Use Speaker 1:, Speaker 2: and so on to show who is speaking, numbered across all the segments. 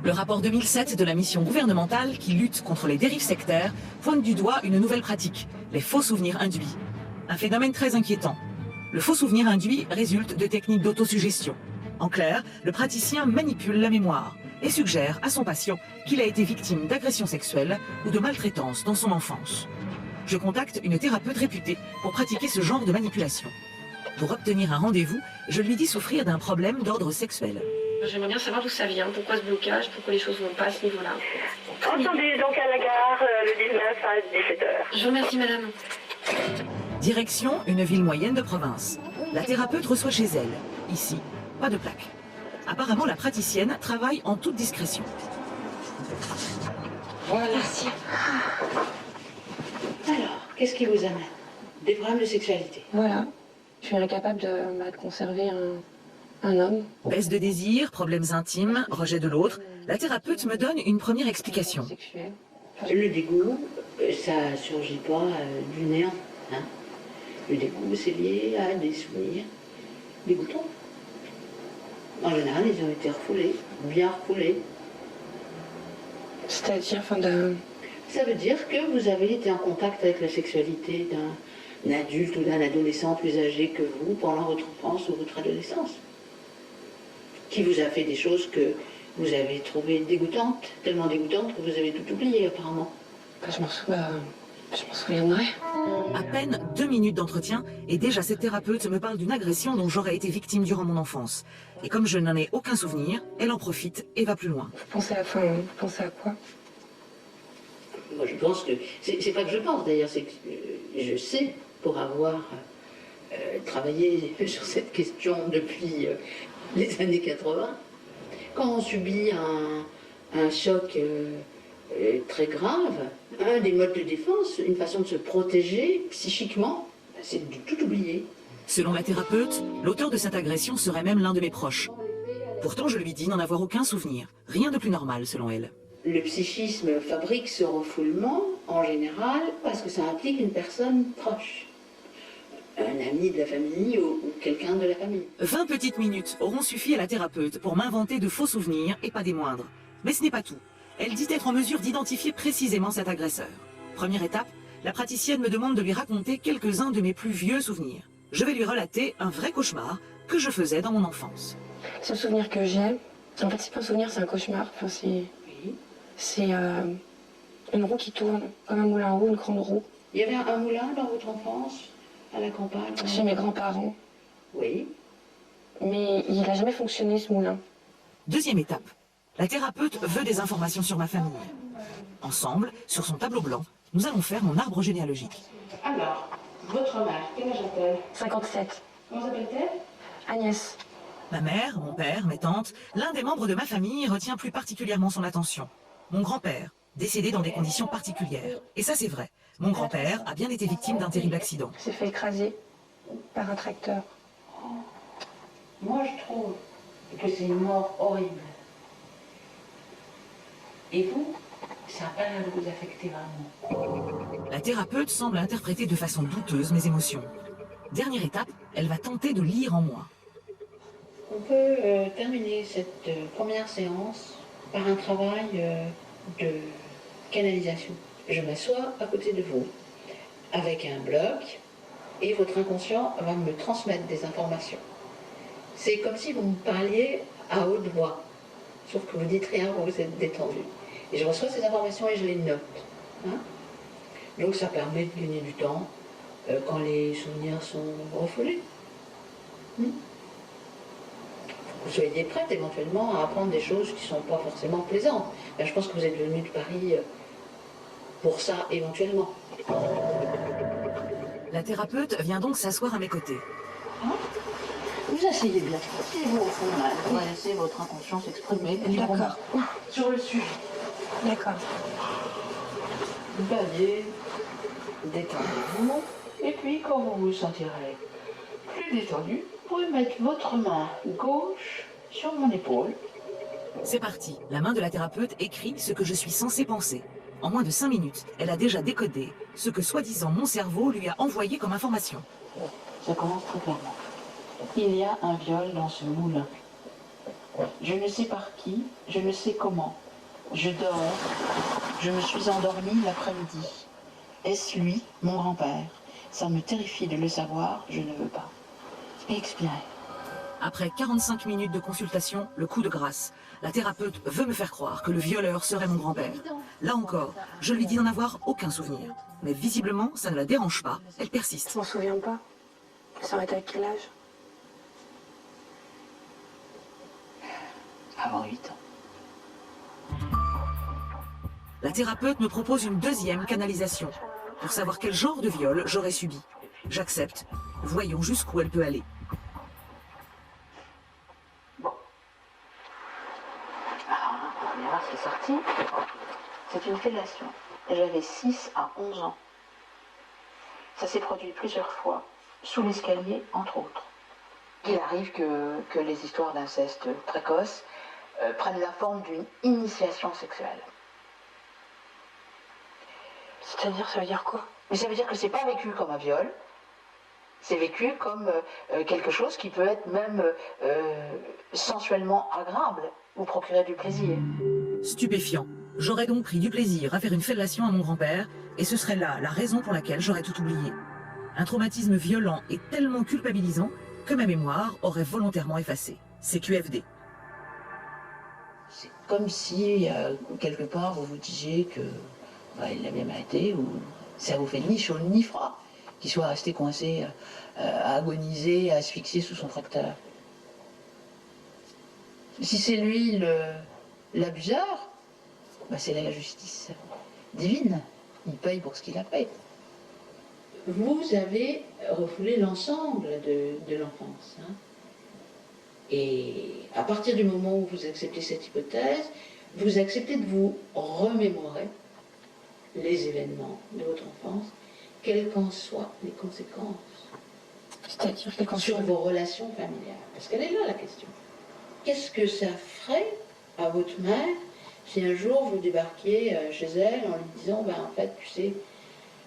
Speaker 1: Le rapport 2007 de la mission gouvernementale qui lutte contre les dérives sectaires pointe du doigt une nouvelle pratique, les faux souvenirs induits. Un phénomène très inquiétant. Le faux souvenir induit résulte de techniques d'autosuggestion. En clair, le praticien manipule la mémoire et suggère à son patient qu'il a été victime d'agressions sexuelles ou de maltraitance dans son enfance. Je contacte une thérapeute réputée pour pratiquer ce genre de manipulation. Pour obtenir un rendez-vous, je lui dis souffrir d'un problème d'ordre sexuel.
Speaker 2: J'aimerais bien savoir d'où ça vient, pourquoi ce blocage, pourquoi les choses ne vont pas à ce niveau-là.
Speaker 3: Entendu, donc à la gare, le 19 à 17h.
Speaker 2: Je vous remercie, madame.
Speaker 1: Direction une ville moyenne de province. La thérapeute reçoit chez elle. Ici, pas de plaque. Apparemment, la praticienne travaille en toute discrétion.
Speaker 4: Voilà.
Speaker 2: Merci.
Speaker 4: Alors, qu'est-ce qui vous amène? Des problèmes de sexualité?
Speaker 2: Voilà. Je suis incapable de conserver un homme.
Speaker 1: Baisse de désir, problèmes intimes, rejet de l'autre. La thérapeute me donne une première explication.
Speaker 2: Sexuel.
Speaker 4: Le dégoût, ça surgit pas du néant. Hein? Le dégoût, c'est lié à des souvenirs dégoûtants. En général, ils ont été refoulés, bien refoulés.
Speaker 2: C'est-à-dire, enfin, de...
Speaker 4: Ça veut dire que vous avez été en contact avec la sexualité d'un adulte ou d'un adolescent plus âgé que vous pendant votre enfance ou votre adolescence. Qui vous a fait des choses que vous avez trouvées dégoûtantes, tellement dégoûtantes que vous avez tout oublié apparemment.
Speaker 2: Je m'en souviendrai.
Speaker 1: À peine 2 minutes d'entretien et déjà cette thérapeute me parle d'une agression dont j'aurais été victime durant mon enfance. Et comme je n'en ai aucun souvenir, elle en profite et va plus loin.
Speaker 2: Vous pensez à quoi?
Speaker 4: Moi je pense que, c'est pas que je pense d'ailleurs, c'est que je sais, pour avoir travaillé sur cette question depuis les années 80, quand on subit un choc très grave, un des modes de défense, une façon de se protéger psychiquement, c'est de tout oublier.
Speaker 1: Selon la thérapeute, l'auteur de cette agression serait même l'un de mes proches. Pourtant, je lui dis n'en avoir aucun souvenir. Rien de plus normal, selon elle.
Speaker 4: Le psychisme fabrique ce refoulement, en général, parce que ça implique une personne proche. Un ami de la famille ou quelqu'un de la famille.
Speaker 1: 20 petites minutes auront suffi à la thérapeute pour m'inventer de faux souvenirs et pas des moindres. Mais ce n'est pas tout. Elle dit être en mesure d'identifier précisément cet agresseur. Première étape, la praticienne me demande de lui raconter quelques-uns de mes plus vieux souvenirs. Je vais lui relater un vrai cauchemar que je faisais dans mon enfance.
Speaker 2: C'est le souvenir que j'ai. En fait, c'est pas un souvenir, c'est un cauchemar. Enfin, c'est une roue qui tourne, comme un moulin à roue, une grande roue.
Speaker 4: Il y avait un moulin dans votre enfance, à la campagne?
Speaker 2: Chez mes grands-parents.
Speaker 4: Oui.
Speaker 2: Mais il n'a jamais fonctionné, ce moulin.
Speaker 1: Deuxième étape, la thérapeute veut des informations sur ma famille. Ensemble, sur son tableau blanc, nous allons faire mon arbre généalogique.
Speaker 4: Alors, votre mère, quel âge a-t-elle?
Speaker 2: 57.
Speaker 4: Comment s'appelle-t-elle?
Speaker 1: Ma
Speaker 2: Agnès.
Speaker 1: mère, mon père, mes tantes, l'un des membres de ma famille retient plus particulièrement son attention. Mon grand-père, décédé dans des conditions particulières. Et ça c'est vrai, mon grand-père a bien été victime d'un terrible accident.
Speaker 2: Il s'est fait écraser par un tracteur.
Speaker 4: Moi, je trouve que c'est une mort horrible. Et vous, ça n'a pas l'air de vous affecter vraiment.
Speaker 1: La thérapeute semble interpréter de façon douteuse mes émotions. Dernière étape, elle va tenter de lire en moi.
Speaker 4: On peut terminer cette première séance par un travail de canalisation. Je m'assois à côté de vous avec un bloc et votre inconscient va me transmettre des informations. C'est comme si vous me parliez à haute voix, sauf que vous dites rien, vous êtes détendu. Et je reçois ces informations et je les note. Hein? Donc ça permet de gagner du temps quand les souvenirs sont refoulés. Vous soyez prête éventuellement à apprendre des choses qui ne sont pas forcément plaisantes. Ben, je pense que vous êtes venu de Paris pour ça éventuellement.
Speaker 1: La thérapeute vient donc s'asseoir à mes côtés.
Speaker 4: Hein? Vous asseyez bien. Asseyez-vous au fond là. Vous laissez votre inconscient s'exprimer librement sur le sujet.
Speaker 2: D'accord.
Speaker 4: Vous baillez, détendez-vous. Et puis quand vous vous sentirez plus détendu, vous pouvez mettre votre main gauche sur mon épaule.
Speaker 1: C'est parti, la main de la thérapeute écrit ce que je suis censée penser. En moins de 5 minutes, elle a déjà décodé ce que soi-disant mon cerveau lui a envoyé comme information.
Speaker 4: Ça commence très clairement. Il y a un viol dans ce moulin. Je ne sais par qui, je ne sais comment. Je dors, je me suis endormie l'après-midi. Est-ce lui, mon grand-père? Ça me terrifie de le savoir, je ne veux pas. Expirez.
Speaker 1: Après 45 minutes de consultation, le coup de grâce. La thérapeute veut me faire croire que le violeur serait mon grand-père. Là encore, je lui dis d'en avoir aucun souvenir. Mais visiblement, ça ne la dérange pas. Elle persiste.
Speaker 2: Je m'en souviens pas. Ça aurait été à quel âge?
Speaker 4: Avant 8 ans.
Speaker 1: La thérapeute me propose une deuxième canalisation pour savoir quel genre de viol j'aurais subi. J'accepte. Voyons jusqu'où elle peut aller.
Speaker 4: Bon. Alors, on va voir ce qui est sorti. C'est une fellation. J'avais 6 à 11 ans. Ça s'est produit plusieurs fois, sous l'escalier, entre autres. Il arrive que les histoires d'inceste précoce prennent la forme d'une initiation sexuelle.
Speaker 2: C'est-à-dire, ça veut dire quoi?
Speaker 4: Mais ça veut dire que c'est pas vécu comme un viol, c'est vécu comme quelque chose qui peut être même sensuellement agréable ou procurer du plaisir.
Speaker 1: Stupéfiant. J'aurais donc pris du plaisir à faire une fellation à mon grand-père, et ce serait là la raison pour laquelle j'aurais tout oublié. Un traumatisme violent et tellement culpabilisant que ma mémoire aurait volontairement effacé. C'est QFD.
Speaker 4: C'est comme si, quelque part, vous vous disiez que il l'a bien arrêté, ou ça vous fait ni chaud ni froid, qu'il soit resté coincé, à agoniser, à asphyxier sous son tracteur. Si c'est lui l'abuseur, c'est la justice divine. Il paye pour ce qu'il a fait. Vous avez refoulé l'ensemble de l'enfance. Hein. Et à partir du moment où vous acceptez cette hypothèse, vous acceptez de vous remémorer les événements de votre enfance, quelles qu'en soient les conséquences.
Speaker 2: C'est-à-dire
Speaker 4: sur vos relations familiales. Parce qu'elle est là la question. Qu'est-ce que ça ferait à votre mère si un jour vous débarquiez chez elle en lui disant en fait, tu sais,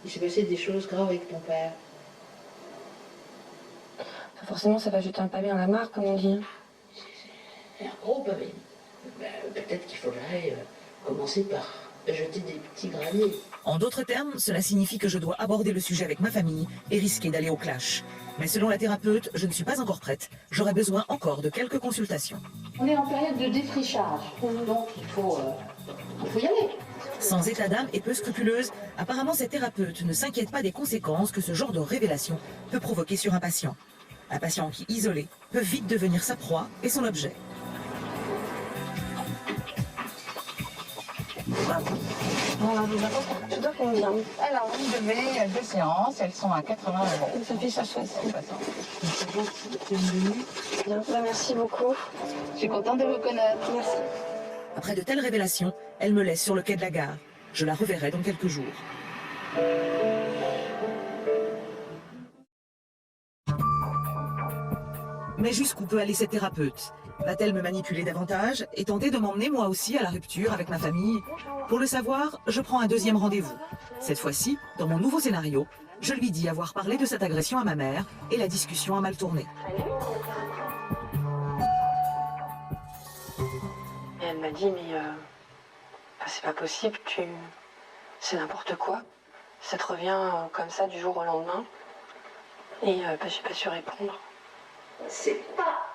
Speaker 4: il s'est passé des choses graves avec ton père?
Speaker 2: Forcément, ça va jeter un pavé dans la mare, comme on dit.
Speaker 4: C'est un gros pavé. Peut-être qu'il faudrait commencer par jeter des petits graviers.
Speaker 1: En d'autres termes, cela signifie que je dois aborder le sujet avec ma famille et risquer d'aller au clash. Mais selon la thérapeute, je ne suis pas encore prête. J'aurai besoin encore de quelques consultations.
Speaker 4: On est en période de défrichage, donc il faut y aller.
Speaker 1: Sans état d'âme et peu scrupuleuse, apparemment cette thérapeute ne s'inquiète pas des conséquences que ce genre de révélation peut provoquer sur un patient. Un patient qui, isolé, peut vite devenir sa proie et son objet.
Speaker 2: Voilà, je dois combien?
Speaker 4: Alors, vous devez 2 séances, elles sont à 80 €.
Speaker 2: Ça fait ça, Bien, merci beaucoup.
Speaker 4: Je suis contente de vous connaître.
Speaker 2: Merci.
Speaker 1: Après de telles révélations, elle me laisse sur le quai de la gare. Je la reverrai dans quelques jours. Mais jusqu'où peut aller cette thérapeute? Va-t-elle me manipuler davantage et tenter de m'emmener moi aussi à la rupture avec ma famille? Pour le savoir, je prends un deuxième rendez-vous. Cette fois-ci, dans mon nouveau scénario, je lui dis avoir parlé de cette agression à ma mère et la discussion a mal tourné.
Speaker 2: Et elle m'a dit, mais c'est pas possible, c'est n'importe quoi. Ça te revient comme ça du jour au lendemain. Et j'ai pas su répondre.
Speaker 4: C'est pas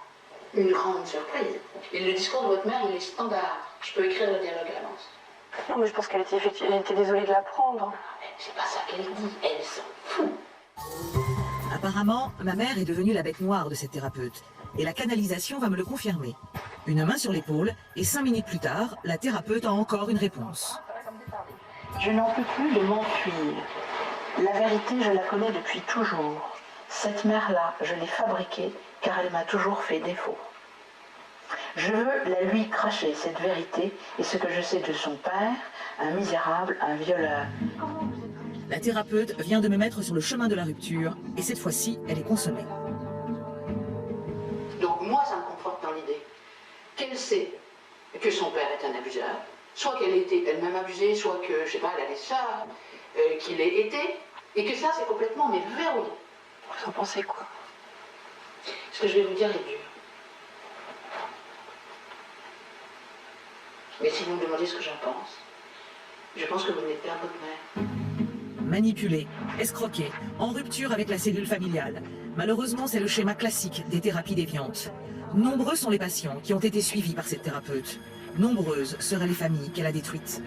Speaker 4: une grande surprise. Et le discours de votre mère, il est standard. Je peux écrire le dialogue à l'avance.
Speaker 2: Non, mais je pense qu'elle était désolée de l'apprendre.
Speaker 4: C'est pas ça qu'elle dit, elle s'en fout.
Speaker 1: Apparemment, ma mère est devenue la bête noire de cette thérapeute. Et la canalisation va me le confirmer. Une main sur l'épaule, et 5 minutes plus tard, la thérapeute a encore une réponse.
Speaker 4: Je n'en peux plus de m'enfuir. La vérité, je la connais depuis toujours. Cette mère-là, je l'ai fabriquée car elle m'a toujours fait défaut. Je veux la lui cracher, cette vérité, et ce que je sais de son père, un misérable, un violeur.
Speaker 1: La thérapeute vient de me mettre sur le chemin de la rupture, et cette fois-ci, elle est consommée.
Speaker 4: Donc moi, ça me conforte dans l'idée qu'elle sait que son père est un abuseur, soit qu'elle était elle-même abusée, soit que, je sais pas, elle a des sœurs qu'il ait été, et que ça, c'est complètement verrouillé.
Speaker 2: Vous en pensez quoi?
Speaker 4: Ce que je vais vous dire est dur. Mais si vous me demandez ce que j'en pense, je pense que vous n'êtes pas votre mère.
Speaker 1: Manipulé, escroqué, en rupture avec la cellule familiale. Malheureusement, c'est le schéma classique des thérapies déviantes. Nombreux sont les patients qui ont été suivis par cette thérapeute. Nombreuses seraient les familles qu'elle a détruites.